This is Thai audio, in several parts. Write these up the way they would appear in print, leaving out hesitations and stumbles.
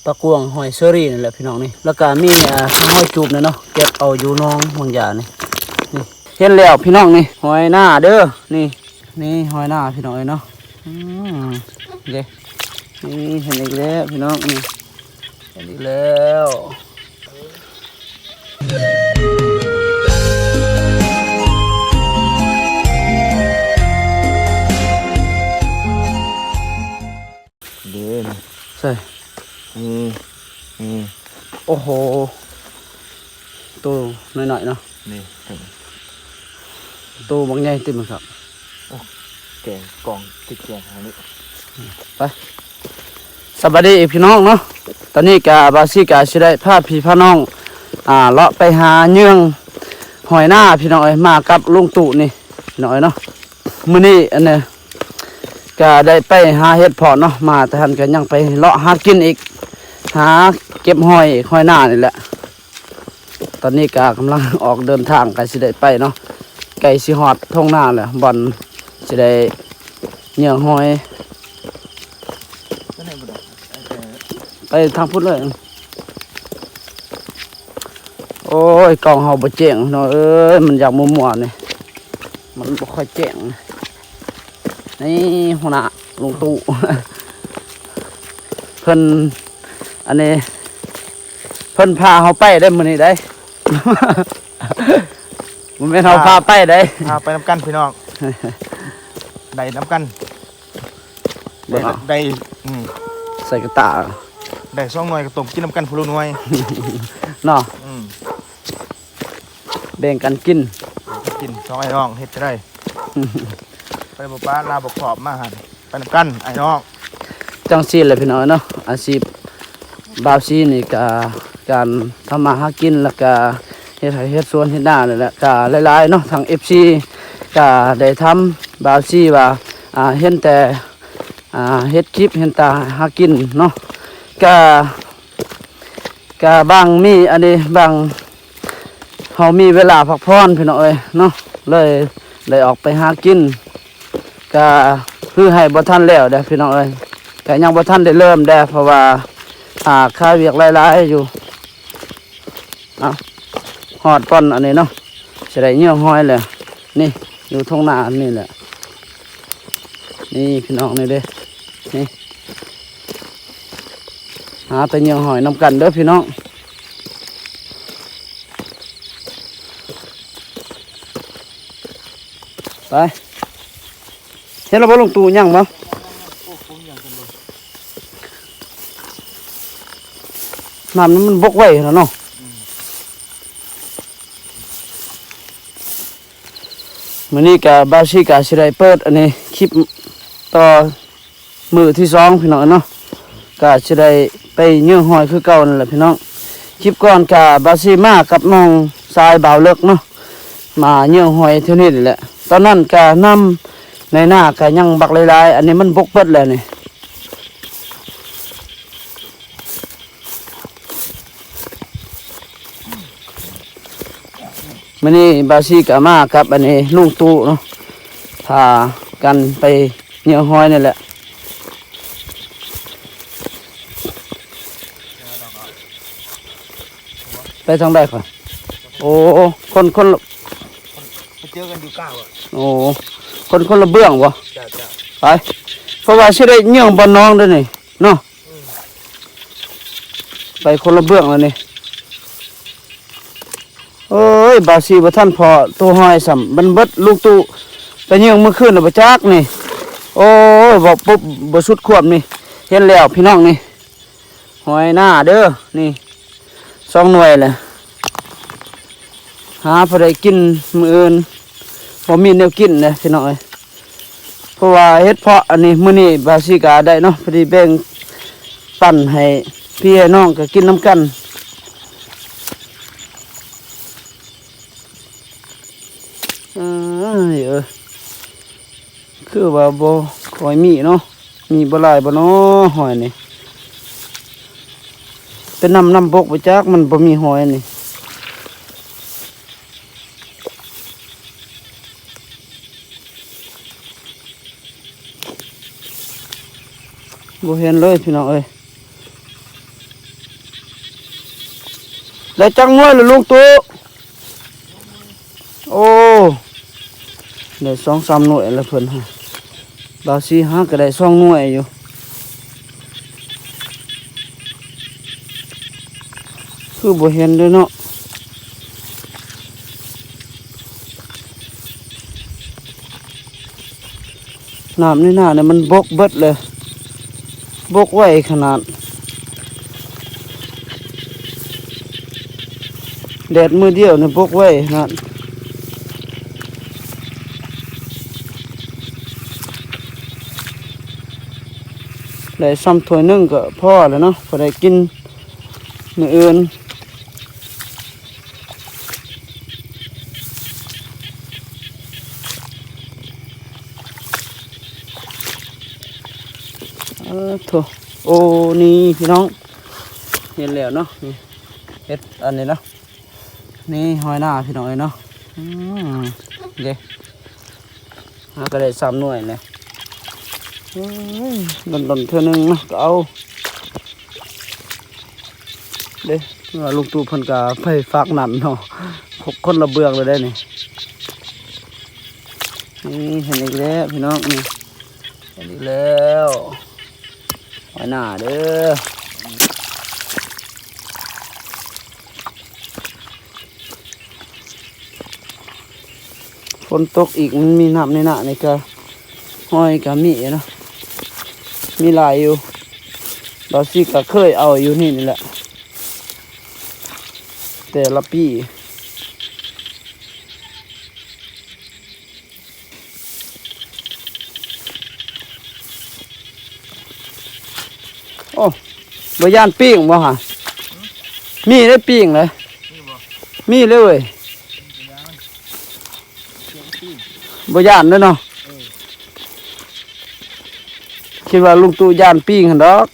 ปลากวงหอยเชอรี่นี่แหละพี่น้องนี่แล้วก็มีหอยจูบเนาะเก็บเอาอยู่น้องห่วงยานี่เห็นแล้วพี่น้องนี่หอยหน้าเด้อนี่หอยหน้าพี่น้องเนาะเด้นี่เห็นอีกแล้วพี่น้องนี่เห็นอีกแล้วเด่นใช่โอ้โหตัวหน่อยๆเนาะนี่ตัวบางใหญ่ติดมั้งครับแกงกองติดแกงทางนี้ไปสวัสดีพี่น้องเนาะตอนนี้กาบาซี่กาสิได้พาพี่พาน้องเลาะไปหาเยื่องหอยหน้าพี่น้องมากับลุงตู่นี่พี่น้องเนาะมื้อนี้อันนี้ก็ได้ไปหาเห็ดเพาะเนาะมาแต่ท่านก็ยังไปเลาะหากินอีกหาเก็บหอยหน้านี่แหละตอนนี้ก็กำลังออกเดินทางก็สิได้ไปเนาะไก่สิฮอดท้องหน้าแหละบอลสิได้เยื่องหอยไปทางพุทธเลยโอ้ยกองเฮาบ่แจ้งเนาะมันอยากมัวๆนี่มันบ่ค่อยแจ้งนี่หัวหน้าลุงตู่ เพิ่นอันนี้เพิ่นพาเฮาไปได้มื้อนี้ได้ มันเป็นเฮาพาไปได้พาไปน้ำกันพี่น้องได้น้ำกันได้ใส่กระตาได้2 หน่วยกระต้มกินน้ำกันพลุหน่วยเนาะแบ่งกันกิน2ไอ้น้องเฮ็ดจะได้ไปบ่ป้าลาบ่ขอบมาหั่นไปน้ำกันไอ้น้องจังซี่แหละพี่น้องเนาะอาชีพบ่าวซีนี่ก็การทำมาหากินแล้วก็เฮ็ดสวนเฮ็ดนานี่แหละก็หลายๆเนาะทาง FC ก็ได้ทำบ่าวซีว่าเห็นแต่เฮ็ดคลิปเห็นตาหากินเนาะก็บางมีอันนี้บางเฮามีเวลาพักผ่อนพี่น้องเอ้ยเนาะเลยได้ออกไปหากินก็คือให้บ่ทันแล้วเด้อพี่น้องเอ้ยก็ยังบ่ทันได้เริ่มเด้อเพราะว่าค่าเวียกหลายๆอยู่ฮอดป้อนอันนี้เนาะสิได้เหี่ยวห้อยเลยนี่อยู่ท้องนาอันนี้แหละนี่พี่น้องนี่เด้นี่หาแต่เหี่ยวหอยนำกันเด้อพี่น้องไปเห็นแล้วบ่ลงตู่ยังบ่น้ำมันบกไว้แล้วเนาะมื้อนี้ก็บาซี่ก็สิได้เปิดอันนี้คลิปต่อมื้อที่2พี่น้องเนาะก็สิได้ไปเยื่อหอยคือเก่านั่นแหละพี่น้องคลิปก่อนก็บาซี่มากับน้องทรายบ่าวเลิกเนาะมาเยื่อหอยเท่านี้แหละตอนนั้นก็นำในหน้าก็ยังบักหลายๆอันนี้มันบกเบิดแล้วนี่มื้อนี้บาซี่ก็มากับอันนี้ลุงตู่เนาะพากันไปเยี่ยหอยนี่แหละไปทางใดก่อนโอ้คนเจอกันอยู่9อ่ะโอ้คนละเบื้องบ่ไปเพราะว่าสิได้เยี่ยงบ่น้องเด้อนี่เนาะไปคนละเบื้องแล้วนี่เอ้ยบาซีบ่ท่านพอตัวหอยสำมันเบิดลูกตู่ไปเยี่ยงเมื่อคืนน่ะบ่จักนี่โอ้ยบอกปุ๊บบ่สุดควบนี่เห็นแล้วพี่น้องนี่หอยหน้าเด้อนี่2 หน่วยแหละหาพอได้กินมื้ออื่นบ่มีแนวกินเลยพี่น้องเอ้ยเพราะว่าเฮ็ดเพาะอันนี้มื้อนี้บาซีก็ได้เนาะพอดีแบ่งปั่นให้พี่ให้น้องก็กินน้ำกันคือว่าบ่ค่อยมีเนาะมีบ่หลายบ่เนาะหอยนี่เป็นน้ำบกไปจักมันบ่มีหอยนี่บ่เห็นเลยพี่น้องเอ้ย ได้จังมวยหรือลุงตู่โอ้ได้2-3หน่วยแล้วเพิ่นฮะบาวซีฮะก็ได้2หน่วยอยู่คือบ่เห็นเด้อเนาะน้ำในหน้าเนี่ยมันบกเบิดเลยบกไว้ขนาดแดดมือเดียวเนี่ยบกไว้ขนาดได้ซ้ำถ้วยหนึงก็พอแล้วเนาะพอได้กินมื้ออื่นโถโอ้นี่พี่น้องเห็นแล้วเนาะนี่เฮ็ดอันนี้เนาะนี่หอยหน้าพี่น้องเอ้ยเนาะเด้ก็ได้3หน่วยเลยดนเท่านึงเนาะก็เอาเด้ลุงตู่เพิ่นก็ไปฝากนั่นเนาะคนละเบือกเลยได้นี่เห็นอีกแล้วพี่น้องนี่เห็นอีกแล้วหอยหน้าเด้อฝนตกอีกมันมีน้ำในหน้านี่ก็หอยก็มีเนาะมีหลายอยู่เราสิก็เคยเอาอยู่นี่แหละแต่ละปีโอ้บ่ย่านปิ้งบ่ฮะมีได้ปิ้งเลยมีเลยเว้ยบ่ย่านเด้อเนาะคิดว่าลุงตู่ย่านปิ้งหั่นดอก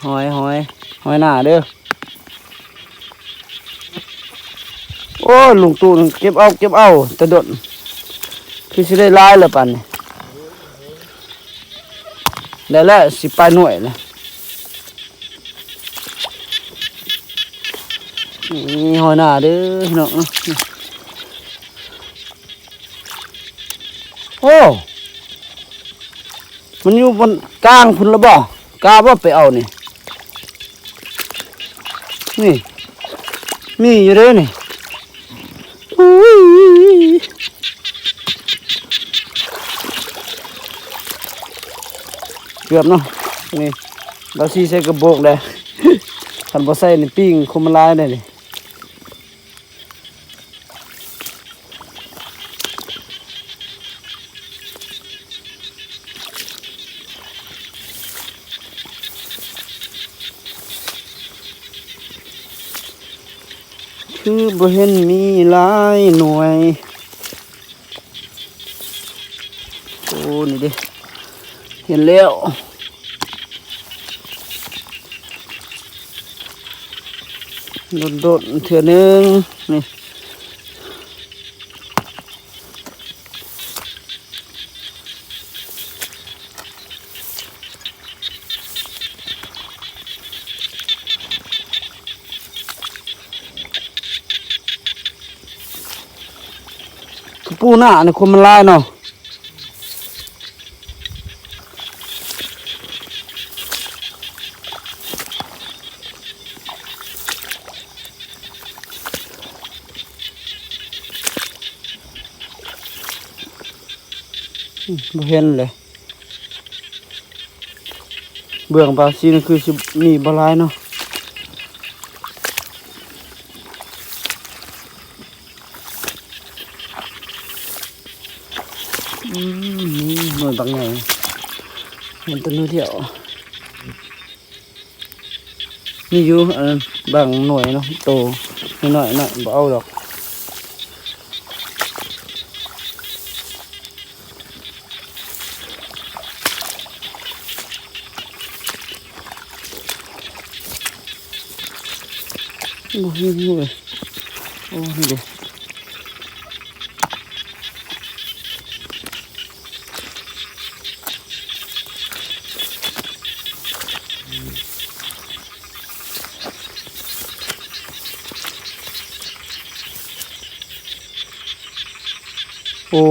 หอยหน้าเด้อโอ้ลุงตู่เก็บเอาแต่ดดคือสิได้หลายแล้วปานนี้ได้แล้วสิไปหน่วยแล้วนี่หอยหน้าเด้อพี่น้องโอ้มันอยู่บนกลางพุ่นละบ่กล้าบ่ไปเอานี่มีอยู่เด้อนี่อุ้ยเกือบเนาะนี่เราซีใส่กระบอกเลยคันบ่ใส่นี่ปิ้งคุมลายได้นี่คือบ่เห็นมีหลายหน่วยโอ้นี่ดิเห็นแล้วโดดเถื่อนึงนี่ปูหน้านี่คนมันลายเนาะบ่เห็นเลยเบื้องบาซีนี่คือสิมีบ่หลายเนาะนี่หน่วยบางไงเห็นแตัวนู้นเดียวนี่อยู่บางหน่วยเนาะโตน้อยๆน่ะบ่เอาดอกบ่เห็นเลยโอ้นี่เด้ โอ้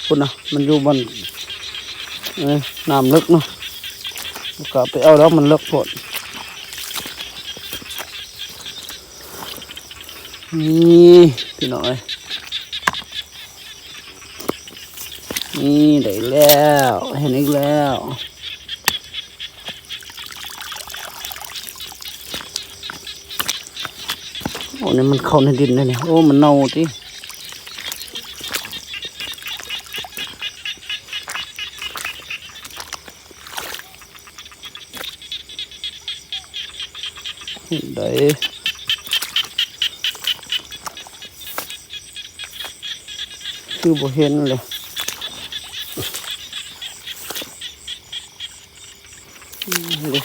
คุณนะมันอยู่บนน้ำลึกเนาะก็ไปเอาแล้วมันลึกโพดนี่พี่น้อยนี่ได้แล้วเห็นอีกแล้วโอ้นี่มันเข้าในดินเลยเนี่ยโอ้มันเน่าที่ได้คือบ่เห็นเลยเด้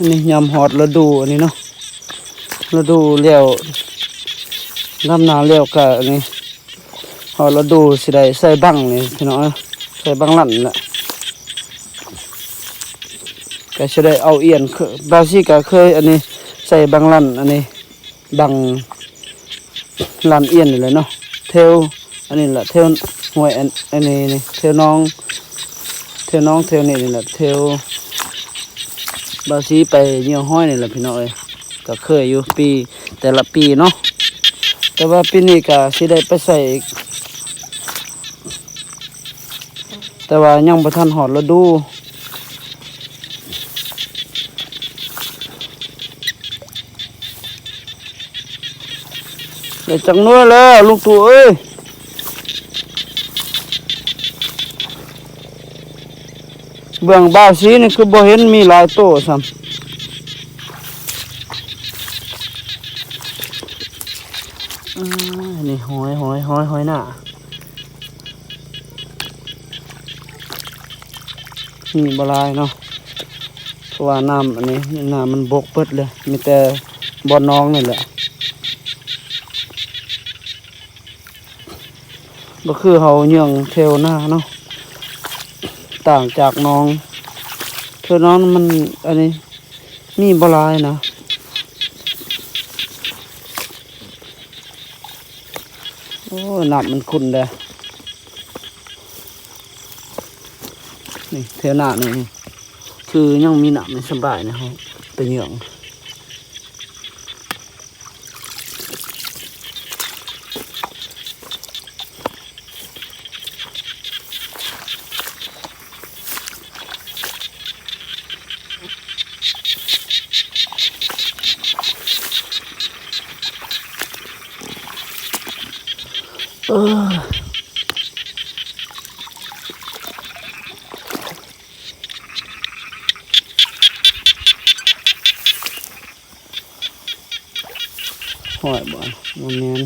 อันนี้ยำหอดฤดูอันนี้เนาะฤดูเลี้ยวลำนาเลี้ยวกะอันนี้หอดฤดูสิได้ใส่บังนี่พี่น้องใส่บังลั่นแหละก็สิได้เอาเอียนบาซี่ก็เคยอันนี้ใส่บังลั่นอันนี้บังลั่นเอียนนี่เลยเนาะเทวอันนี้แหละเทวห้วยอันนี้นี่เทวน้องเทวนี่นี่แหละเทวบาซีไปเยี่ยวห้อยนี่แหละพี่น้องก็เคยอยู่ปีแต่ละปีเนาะแต่ว่าปีนี้ก็สิได้ไปใส่อีกแต่ว่ายังบ่ทันหอดฤดูได้จังน้อยแล้วลุงตู่เอ้ยเบื้องบ่าวสีนี่คือบ่เห็นมีหลายโตซ้ำนี่หอยหน้านี่บลายเนาะเพราะว่าน้ำอันนี้น้ำมันบกเปิดเลยมีแต่บ่อน้องนี่แหละก็คือเขาเยื่องเทวหน้าเนาะต่างจากน้องเธอน้องมันอันนี้มีบลายนะโอ้น้ำมันขุ่นเลยนี่เทวหน้านี่คือยังมีน้ำไม่สบายนะครับเป็นเหยื่องหอยบ่อนมันแมน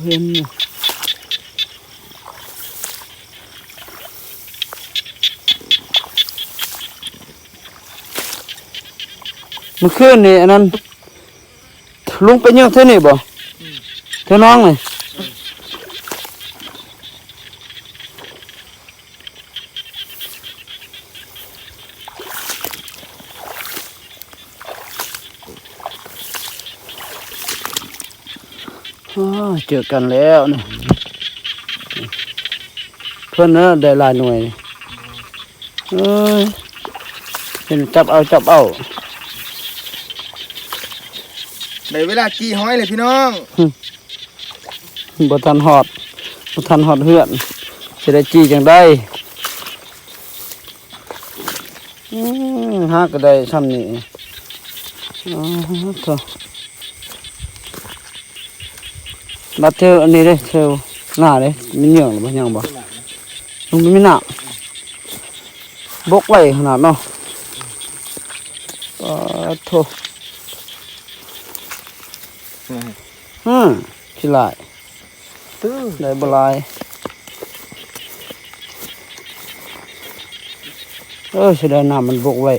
เห็นเนี่ยเมื่อคืนนี่อันนั้นลุงไปเยี่ยมเท่านี่บ่เท่าน้องเลยเจอกันแล้วนี่เพื่อนเนอะได้หลายหน่วยเอ้ยเป็นจับเอาในเวลากี่ห้อยเลยพี่น้อง บ่ทันหอดเฮือนสิได้จี้จังได้หาก็ได้ซ้ำนี่อ๋อโธ่บัดเทวอันนี้เด้เทวหน้าเด้มีเหยื่อหรือบ่ยังบ่มันมีหน้าบกไว้ขนาดเนาะโธ่ขี้ลาย ตื้อ ได้บ่หลายสิได้น้ำมันบกไว้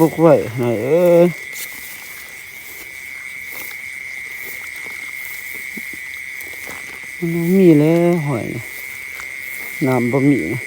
บกไว้หน่อยมันมีแล้วหอยนี่น้ำบ่มีนะ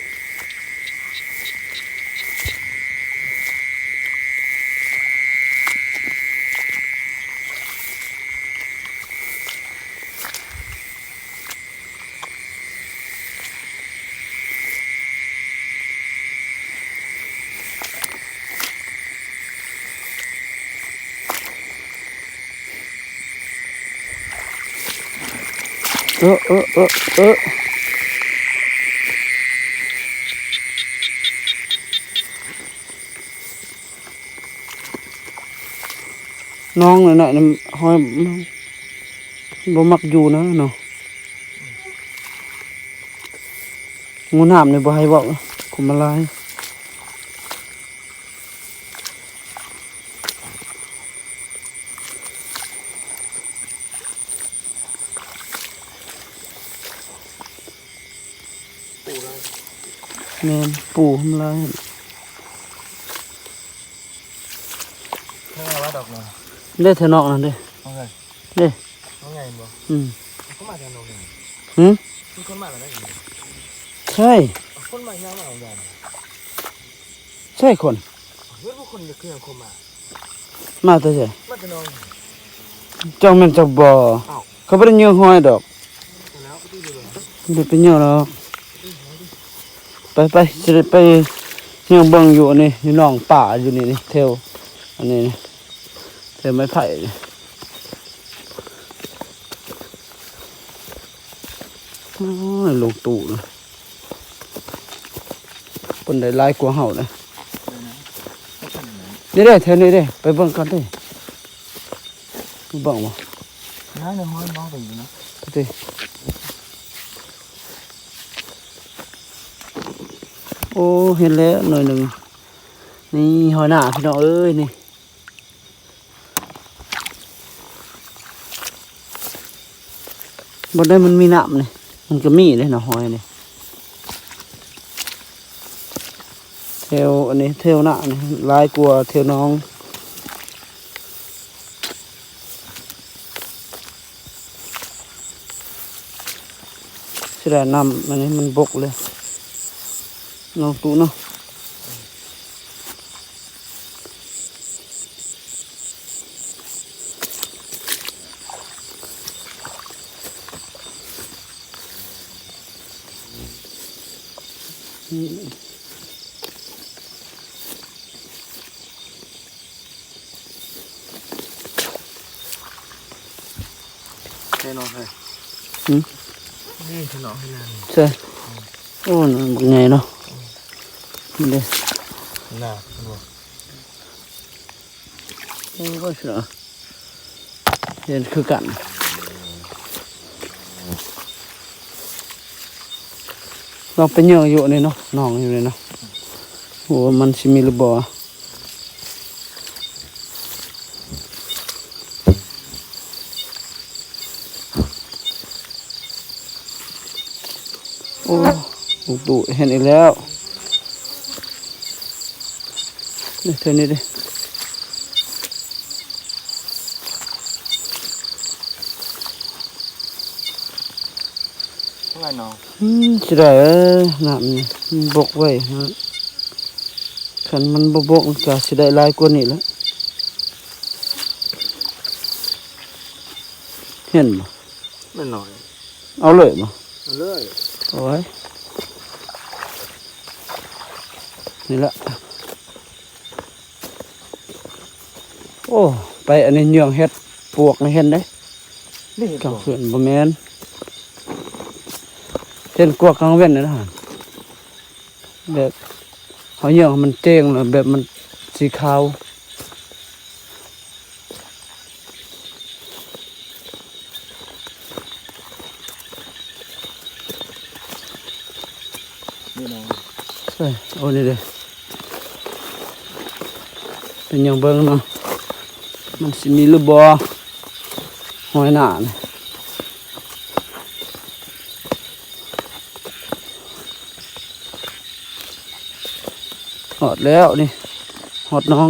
น้องหน่อยๆหอยบ่มักอยู่นะเนาะงูน้ำนี่บ่ให้เว้าคุมลายแม่นปูคุมลาย ข้างในว่าดอกเนาะ ได้เทนอกนั่นเด้ โอเค เด้ น้องใหญ่บ่ เขามาจากโรงเรียน หืม มีคนมาแล้วได้ยังไง ใช่ คนมายังมาเอาอย่าง ใช่คน เฮ้ยพวกคนจะเคลื่อนคนมา มาแต่ใช่ มาจะนอน จ้องแม่นจะบ่เขาบ่ได้เยื่อหอยดอก แล้วก็ที่ดูเลย บ่ได้ไปเยื่อหรอกไปสิได้ไปเยื่อเบิ่งอยู่นี่อยู่น้องป่าอยู่นี่เทวอันนี้นี่เทวไม้ไผ่นี่โอ้ยลงตู่นะเพิ่นได้หลายกว่าเฮานะนี่เด้แถวนี้เด้ไปเบิ่งกันเด้ไปเบิ่งบ่ น้าเนี่ยห้อยน้องไปอยู่นะ เด้โอ้เห็นแล้วหน่อยหนึ่งนี่หอยหน้าพี่น้องเอ้ยนี่บนได้มันมีน้ำนี่มันก็มีเลยนะหอยนี่เทวอันนี้เทวหน้านี่ลายกลัวาเทวน้องสิได้น้ำอันนี้มันบกเลยน้องตู้เนาะให้น้องให้นี่ให้น้องให้นาน ใช่โอ้นั่นเป็นไงเนาะนี่เด้ น่าคุณบอก โอ้ก็เสือเห็นคือกันเราไปเยอะอยู่นี่เนาะน้องอยู่นี่เนาะโอ้มันสิมีหรือบ่โอ้ลูกตู่เห็นอีกแล้วนี่เท่านี้ดิ เท่าไหร่น้อง สิได้น้ำนี่มันบกไว้นะคันมันบ่บกมันก็สิได้หลายกว่านี้แหล้วเห็นบ่ ไม่หน่อย เอาเลยบ่ เอาเลย โอ้ยนี่ละโอ้ไปอันนี้เหยื่องเฮ็ดปวกนี่เห็นได้ นี่ กลางคืนบ่แม่นเห็นกวกกลางเว้นนี่นะฮะแบบเขาเหยื่องมันเจ้งแล้วแบบมันสีขาว นี่น้อง โอ้นี่เด้เป็นอย่างเบิ่งเนาะมันสิมีหรือบ่หอยหน้านี่หอดแล้วนี่หอดน้อง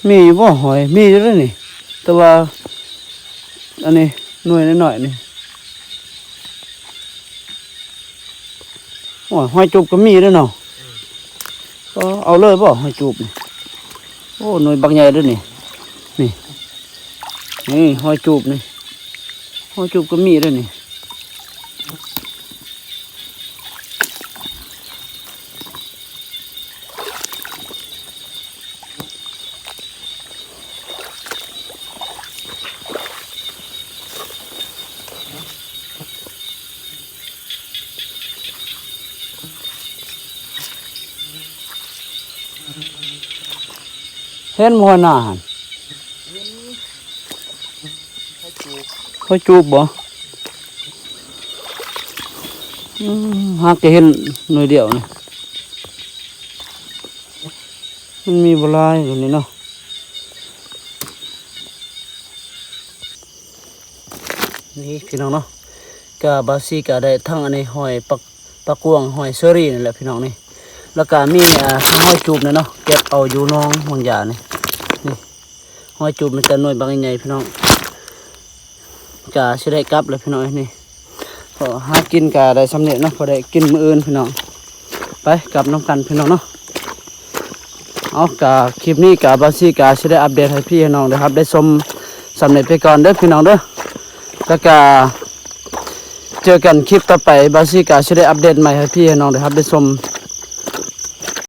มีอยู่บ่หอยมีอยู่เด้อนี่แต่ว่าอันนี้หน่วยน้อยๆนี่โอ้ยหอยจูบก็มีเด้อเนาะก็เอาเลยบ่หอยจูบนี่โอ้หน่วยบักใหญ่เด้อนี่นี่หอยจูบนี่หอยจูบก็มีเด้อนี่เห็นบ่หน้าหั่นหอยจูบบ่หากจะเห็นหน่วยเดียวนี่มันมีบ่หลายตรงนี้เนาะนี่พี่น้องเนาะก็บาซี่ก็ได้ทั้งอันนี้หอยปักกวางหอยเชอรี่นี่แหละพี่น้องนี่แล้วก็มีทั้งหอยจูบนี่เนาะเก็บเอาอยู่น้องบางอย่างนี่หอยจูบมันจะหน่วยบางใหญ่พี่น้องก็สิได้กลับเลยพี่น้องนี่พอหากินก็ได้สำเร็จเนาะพอได้กินมื้ออื่นพี่น้องไปกลับน้ำกันพี่น้องเนาะเอาก็คลิปนี้ก็บาซี่ก็สิได้อัปเดตให้พี่ให้น้องนะครับได้ชมสำเร็จไปก่อนเด้อพี่น้องเด้อแล้วก็เจอกันคลิปต่อไปบาซี่ก็จะได้อัปเดตใหม่ให้พี่ให้น้องนะครับได้ชม